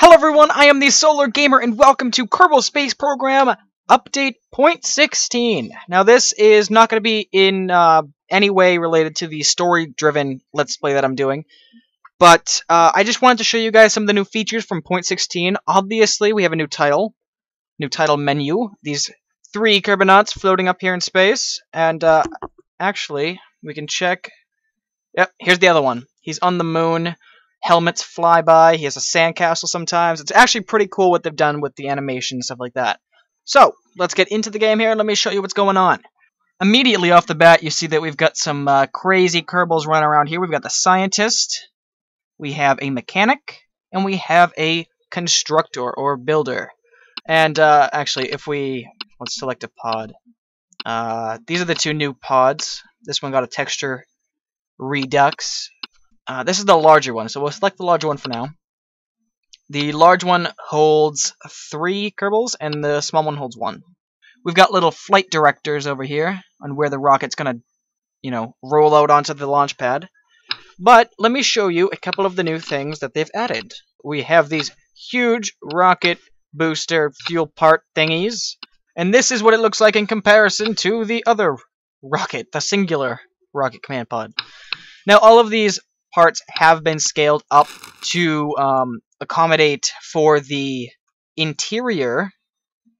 Hello everyone, I am the Solar Gamer and welcome to Kerbal Space Program Update Point 16. Now this is not going to be in any way related to the story-driven Let's Play that I'm doing, but I just wanted to show you guys some of the new features from Point 16. Obviously, we have a new title menu, these 3 Kerbonauts floating up here in space, and actually, we can check. Yep, here's the other one. He's on the moon. Helmets fly by. He has a sandcastle sometimes. It's actually pretty cool what they've done with the animation and stuff like that. So, let's get into the game here and let me show you what's going on. Immediately off the bat, you see that we've got some crazy Kerbals running around here. We've got the scientist, we have a mechanic, and we have a constructor or builder. And actually, let's select a pod. These are the 2 new pods. This one got a texture redux. This is the larger one, so we'll select the larger one for now. The large one holds 3 Kerbals, and the small one holds 1. We've got little flight directors over here on where the rocket's gonna, roll out onto the launch pad. But let me show you a couple of the new things that they've added. We have these huge rocket booster fuel part thingies, and this is what it looks like in comparison to the other rocket, the singular rocket command pod. Now, all of these parts have been scaled up to accommodate for the interior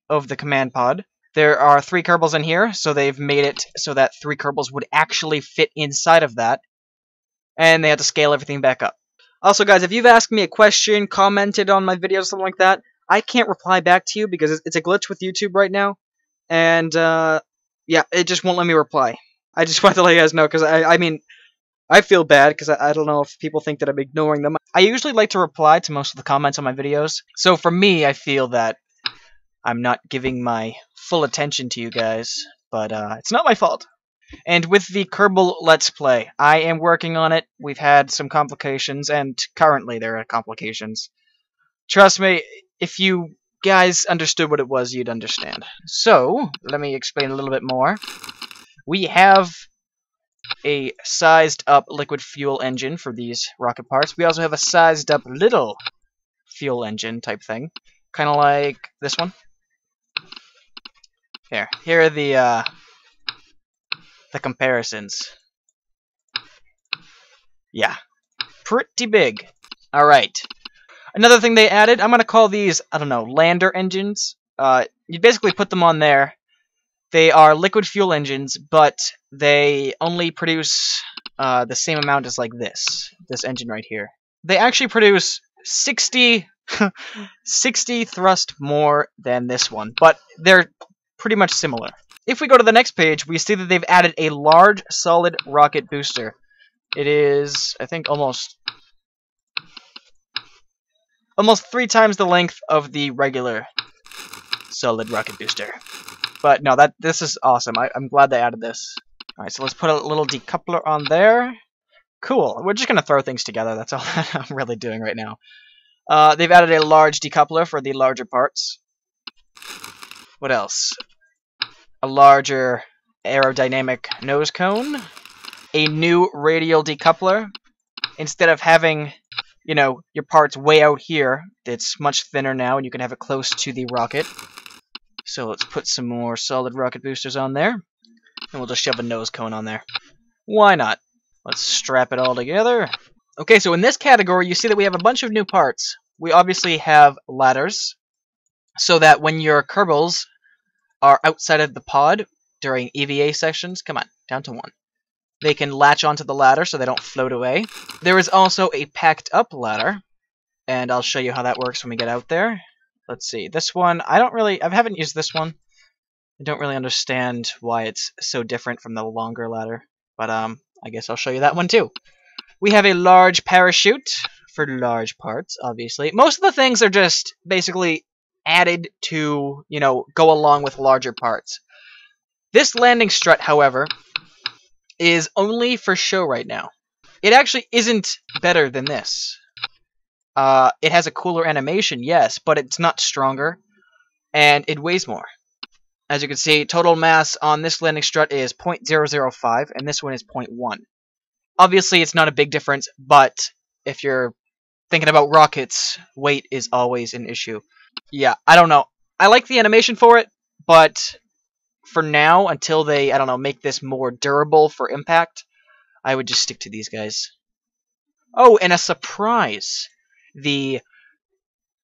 of the command pod. There are 3 Kerbals in here, so they've made it so that 3 Kerbals would actually fit inside of that, and they had to scale everything back up. Also, guys, if you've asked me a question, commented on my videos, something like that, I can't reply back to you because it's a glitch with YouTube right now, and yeah, it just won't let me reply. I just wanted to let you guys know, because I feel bad because I don't know if people think that I'm ignoring them. I usually like to reply to most of the comments on my videos, so for me, I feel that I'm not giving my full attention to you guys, but it's not my fault. And with the Kerbal Let's Play, I am working on it. We've had some complications, and currently there are complications. Trust me, if you guys understood what it was, you'd understand. So, let me explain a little bit more. We have a sized up liquid fuel engine for these rocket parts. We also have a sized up little fuel engine type thing, kind of like this one. Here are the comparisons. Yeah, pretty big. All right. Another thing they added, I'm gonna call these, I don't know, lander engines. You basically put them on there. They are liquid fuel engines, but they only produce the same amount as like this engine right here. They actually produce 60 thrust more than this one, but they're pretty much similar. If we go to the next page, we see that they've added a large solid rocket booster. It is, I think, almost 3 times the length of the regular solid rocket booster. But no, this is awesome. I'm glad they added this. Alright, so let's put a little decoupler on there. Cool. We're just going to throw things together. That's all I'm really doing right now. They've added a large decoupler for the larger parts. What else? A larger aerodynamic nose cone. A new radial decoupler. Instead of having, your parts way out here, it's much thinner now, and you can have it close to the rocket. So let's put some more solid rocket boosters on there. And we'll just shove a nose cone on there. Why not? Let's strap it all together. Okay, so in this category, you see that we have a bunch of new parts. We obviously have ladders, so that when your Kerbals are outside of the pod during EVA sections, come on, down to 1. They can latch onto the ladder so they don't float away. There is also a packed up ladder, and I'll show you how that works when we get out there. Let's see, this one, I haven't used this one. I don't really understand why it's so different from the longer ladder, but I guess I'll show you that one too. We have a large parachute for large parts, obviously. Most of the things are just basically added to, go along with larger parts. This landing strut, however, is only for show right now. It actually isn't better than this. It has a cooler animation, yes, but it's not stronger, and it weighs more. As you can see, total mass on this landing strut is 0.005, and this one is 0.1. Obviously, it's not a big difference, but if you're thinking about rockets, weight is always an issue. Yeah, I don't know. I like the animation for it, but for now, until they, I don't know, make this more durable for impact, I would just stick to these guys. Oh, and a surprise. The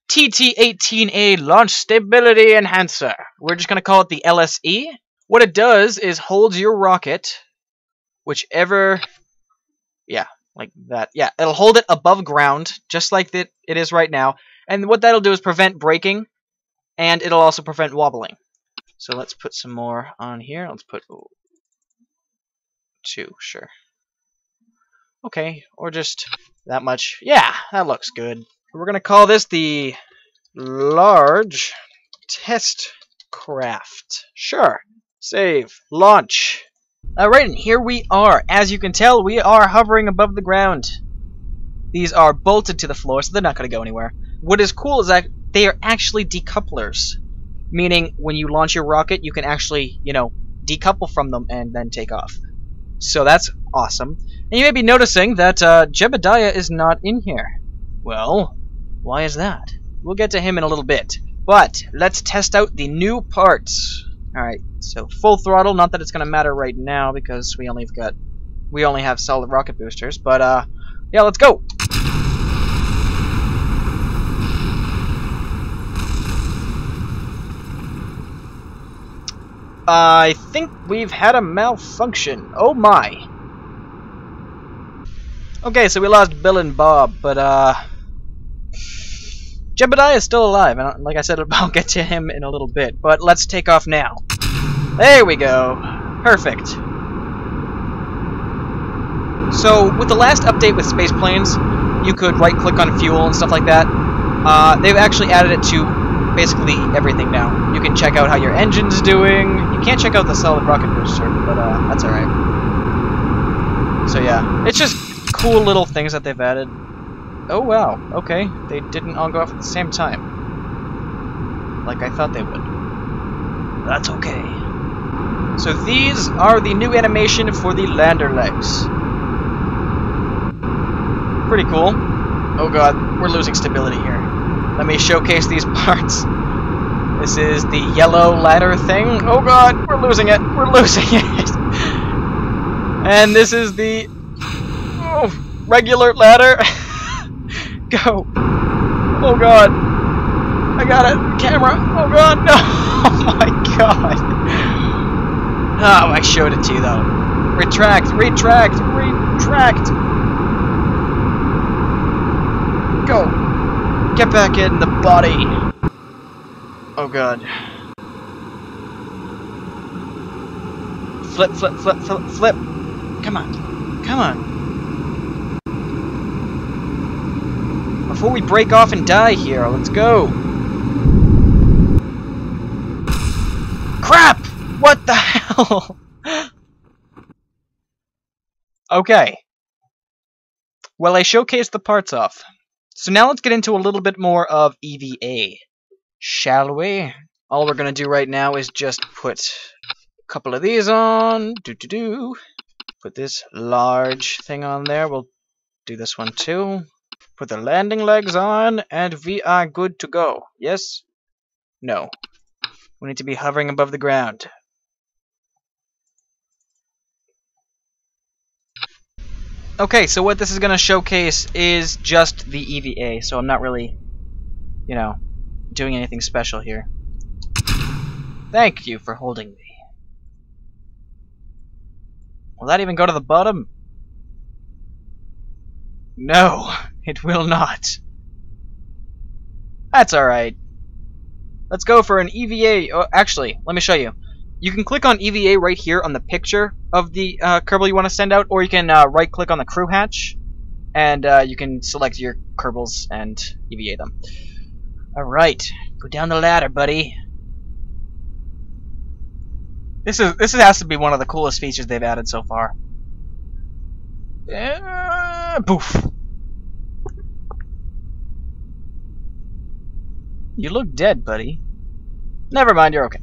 TT-18A Launch Stability Enhancer. We're just going to call it the LSE. What it does is holds your rocket, whichever... Yeah, like that. Yeah, it'll hold it above ground, just like it is right now. And what that'll do is prevent braking, and it'll also prevent wobbling. So let's put some more on here. Let's put 2, sure. Okay, or just that much. Yeah, that looks good. We're going to call this the Large Test Craft. Sure. Save. Launch. Alright, and here we are. As you can tell, we are hovering above the ground. These are bolted to the floor, so they're not going to go anywhere. What is cool is that they are actually decouplers. Meaning, when you launch your rocket, you can actually, you know, decouple from them and then take off. So that's awesome. And you may be noticing that Jebediah is not in here. Well, why is that? We'll get to him in a little bit. But let's test out the new parts. Alright, so full throttle, not that it's gonna matter right now because we only have solid rocket boosters, but yeah, let's go. I think we've had a malfunction. Oh my. Okay, so we lost Bill and Bob, but Jebediah is still alive, and like I said, I'll get to him in a little bit. But let's take off now. There we go. Perfect. So, with the last update with space planes, you could right-click on fuel and stuff like that. They've actually added it to basically everything now. You can check out how your engine's doing. You can't check out the solid rocket booster, but that's alright. So yeah, it's just cool little things that they've added. Oh wow, okay. They didn't all go off at the same time. Like I thought they would. That's okay. So these are the new animation for the lander legs. Pretty cool. Oh god, we're losing stability here. Let me showcase these parts. This is the yellow ladder thing. Oh god, we're losing it. We're losing it. And this is the regular ladder. Go. Oh god. I got it. Camera. Oh god, no. Oh my god. Oh, I showed it to you though. Retract, retract, retract. Go. Get back in the body. Oh god. Flip, flip, flip, flip, flip. Come on. Come on. Before we break off and die here, let's go. Crap! What the hell? Okay. Well, I showcased the parts off. So now let's get into a little bit more of EVA. Shall we? All we're going to do right now is just put a couple of these on. Put this large thing on there. We'll do this one too. Put the landing legs on, and we are good to go. Yes? No. We need to be hovering above the ground. Okay, so what this is going to showcase is just the EVA, so I'm not really, you know, doing anything special here. Thank you for holding me. Will that even go to the bottom? No, it will not. That's alright. Let's go for an EVA. Oh, actually, let me show you. You can click on EVA right here on the picture of the Kerbal you want to send out, or you can right-click on the crew hatch, and you can select your Kerbals and EVA them. Alright, go down the ladder, buddy. This has to be one of the coolest features they've added so far. Poof. You look dead, buddy. Never mind, you're okay.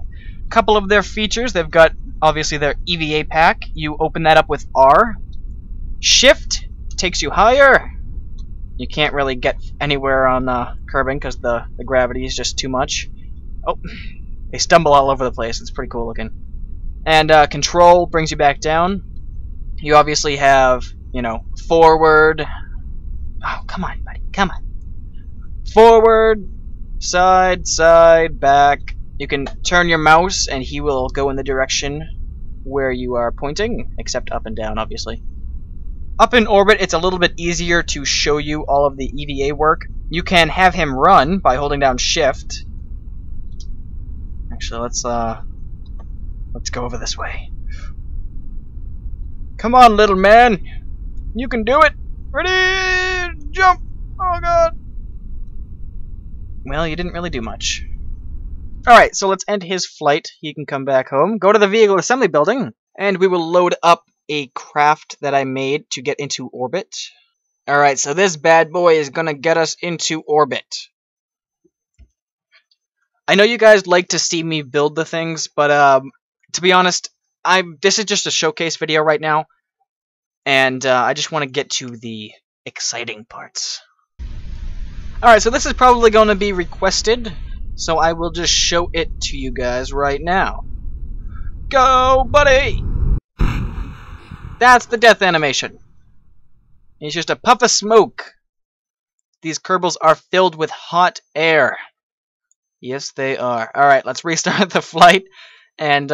A couple of their features, they've got, obviously, their EVA pack. You open that up with R. Shift takes you higher. You can't really get anywhere on Kerbin because the gravity is just too much. Oh, they stumble all over the place. It's pretty cool looking. And control brings you back down. You obviously have, you know, forward. Oh, come on, buddy. Come on. Forward, side, side, back. You can turn your mouse and he will go in the direction where you are pointing, except up and down, obviously. Up in orbit, it's a little bit easier to show you all of the EVA work. You can have him run by holding down Shift. Actually, let's go over this way. Come on, little man. You can do it. Ready, jump. Oh, God. Well, you didn't really do much. Alright, so let's end his flight. He can come back home. Go to the vehicle assembly building, and we will load up a craft that I made to get into orbit. Alright, so this bad boy is gonna get us into orbit. I know you guys like to see me build the things, but to be honest, this is just a showcase video right now, and I just want to get to the exciting parts. Alright, so this is probably going to be requested, so I will just show it to you guys right now. Go, buddy! That's the death animation. He's just a puff of smoke. These Kerbals are filled with hot air. Yes, they are. Alright, let's restart the flight, and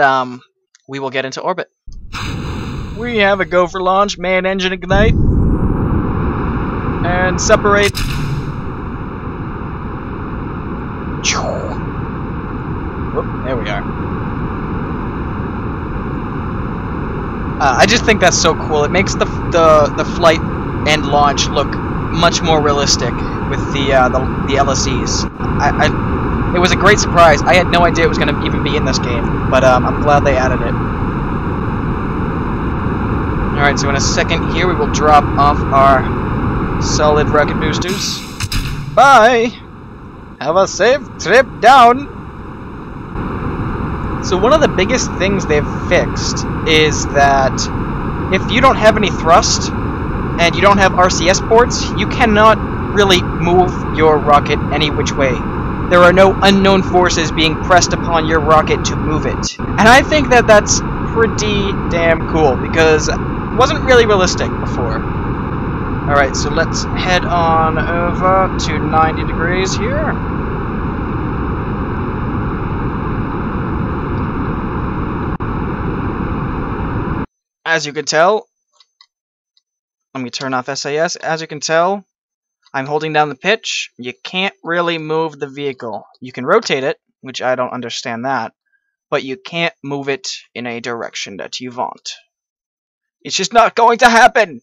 we will get into orbit. We have a go for launch. Man, engine ignite. And separate. Whoop, there we are. I just think that's so cool. It makes the flight and launch look much more realistic with the LSEs. It was a great surprise. I had no idea it was going to even be in this game, but I'm glad they added it. Alright, so in a second here we will drop off our solid rocket boosters. Bye! Have a safe trip down! So one of the biggest things they've fixed is that if you don't have any thrust and you don't have RCS ports, you cannot really move your rocket any which way. There are no unknown forces being pressed upon your rocket to move it. And I think that that's pretty damn cool, because it wasn't really realistic before. Alright, so let's head on over to 90 degrees here. As you can tell, let me turn off SAS. As you can tell, I'm holding down the pitch. You can't really move the vehicle. You can rotate it, which I don't understand that, but you can't move it in a direction that you want. It's just not going to happen!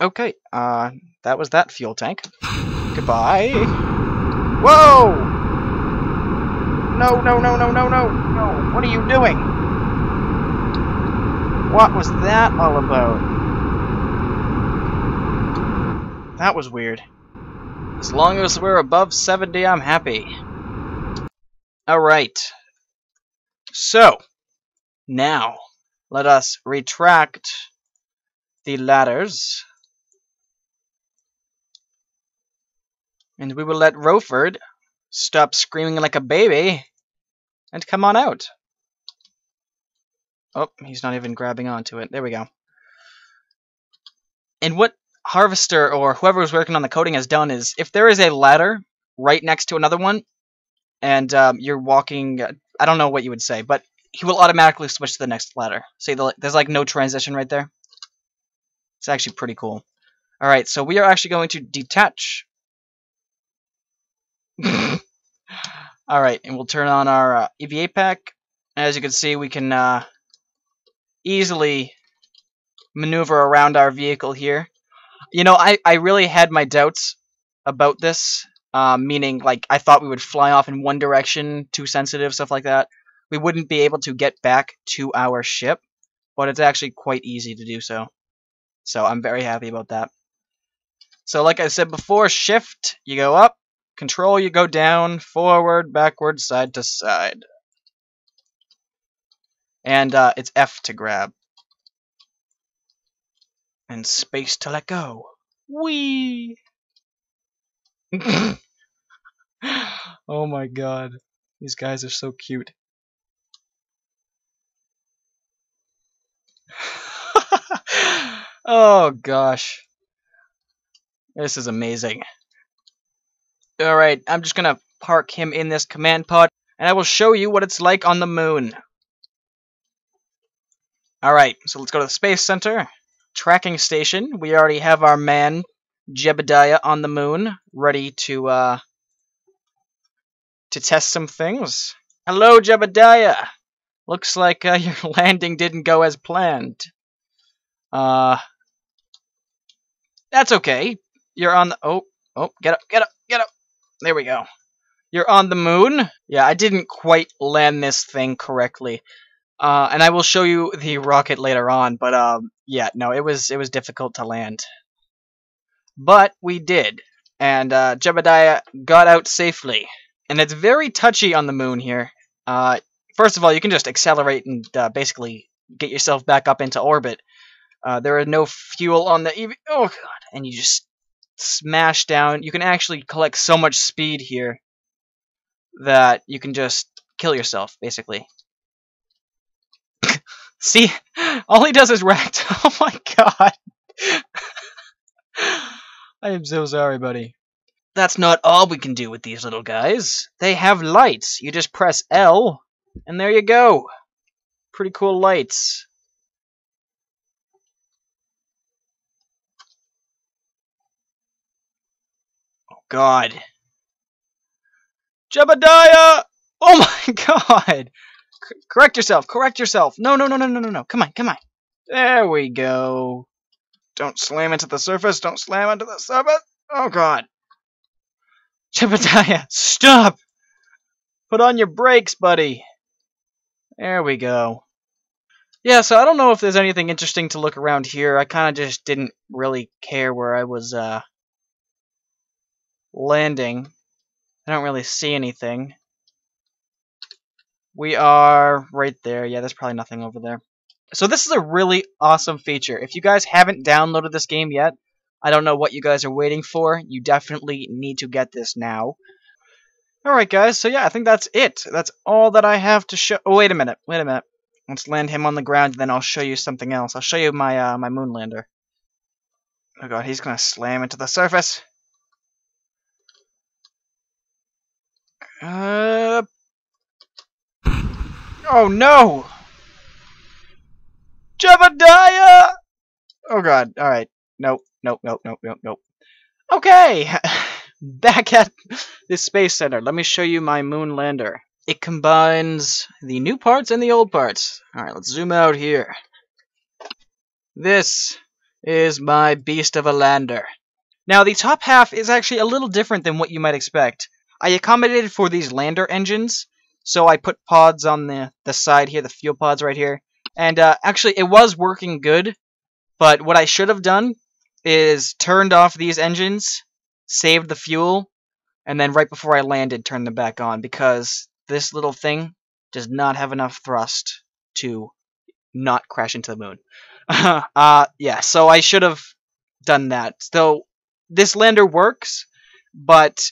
Okay, that was that fuel tank. Goodbye. Whoa! No, no, no, no, no, no, no. What are you doing? What was that all about? That was weird. As long as we're above 70, I'm happy. Alright. So, now, let us retract the ladders. And we will let Roford stop screaming like a baby and come on out. Oh, he's not even grabbing onto it. There we go. And what Harvester or whoever was working on the coding has done is, if there is a ladder right next to another one, and you're walking, I don't know what you would say, but he will automatically switch to the next ladder. See, there's like no transition right there. It's actually pretty cool. Alright, so we are actually going to detach. Alright, and we'll turn on our EVA pack. As you can see, we can easily maneuver around our vehicle here. You know, I really had my doubts about this, meaning, like, I thought we would fly off in one direction, too sensitive, stuff like that. We wouldn't be able to get back to our ship, but it's actually quite easy to do so. So I'm very happy about that. So like I said before, shift, you go up, control, you go down, forward, backward, side to side. And it's F to grab. And space to let go. Whee! Oh my god. These guys are so cute. Oh gosh. This is amazing. Alright, I'm just gonna park him in this command pod, and I will show you what it's like on the moon. Alright, so let's go to the Space Center. Tracking station. We already have our man, Jebediah, on the moon, ready to test some things. Hello, Jebediah! Looks like your landing didn't go as planned. That's okay. You're on the... Oh, get up, get up, get up! There we go. You're on the moon. Yeah, I didn't quite land this thing correctly. And I will show you the rocket later on, but yeah, no, it was difficult to land. But we did, and Jebediah got out safely. And it's very touchy on the moon here. First of all, you can just accelerate and basically get yourself back up into orbit. There is no fuel on the oh god, and you just smash down. You can actually collect so much speed here that you can just kill yourself, basically. See, all he does is react. Oh my god. I am so sorry, buddy. That's not all we can do with these little guys. They have lights. You just press L, and there you go. Pretty cool lights. Oh god. Jebediah! Oh my god! Correct yourself, correct yourself. No. Come on. There we go. Don't slam into the surface, don't slam into the surface. Oh god. Jebediah, stop! Put on your brakes, buddy. There we go. Yeah, so I don't know if there's anything interesting to look around here. I kind of just didn't really care where I was landing. I don't really see anything. We are right there. Yeah, there's probably nothing over there. So this is a really awesome feature. If you guys haven't downloaded this game yet, I don't know what you guys are waiting for. You definitely need to get this now. Alright guys, so yeah, I think that's it. That's all that I have to show. Oh, wait a minute. Let's land him on the ground, and then I'll show you something else. I'll show you my my moon lander. Oh god, he's gonna slam into the surface. Oh no! Jebediah! Oh god, alright. Nope. Okay! Back at this space center. Let me show you my moon lander. It combines the new parts and the old parts. Alright, let's zoom out here. This is my beast of a lander. Now, the top half is actually a little different than what you might expect. I accommodated for these lander engines, so I put pods on the side here, the fuel pods right here. And actually, it was working good, but what I should have done is turned off these engines, saved the fuel, and then right before I landed, turned them back on, because this little thing does not have enough thrust to not crash into the moon. Yeah, so I should have done that. So this lander works, but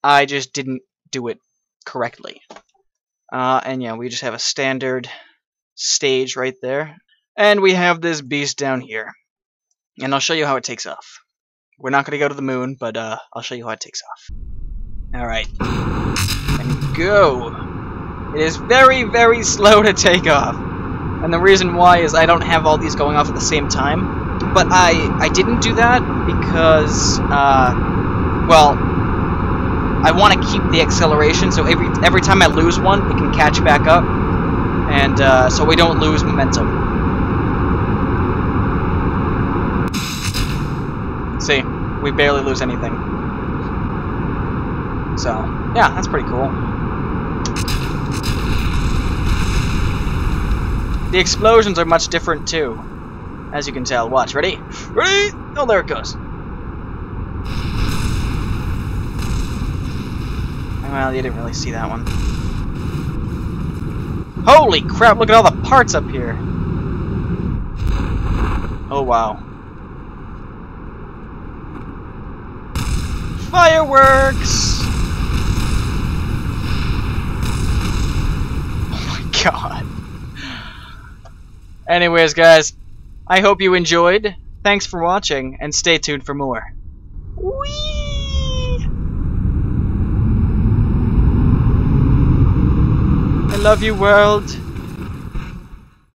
I just didn't do it correctly. And yeah, we just have a standard stage right there. And we have this beast down here. And I'll show you how it takes off. We're not going to go to the moon, but I'll show you how it takes off. Alright. And go! It is very, very slow to take off. And the reason why is I don't have all these going off at the same time. But I didn't do that because, well, I want to keep the acceleration, so every time I lose one, it can catch back up. And so we don't lose momentum. See, we barely lose anything. So, yeah, that's pretty cool. The explosions are much different too, as you can tell. Watch, ready? Ready? Oh, there it goes. Well, you didn't really see that one. Holy crap, look at all the parts up here. Oh, wow. Fireworks! Oh my god. Anyways, guys, I hope you enjoyed. Thanks for watching, and stay tuned for more. Whee! I love you, world.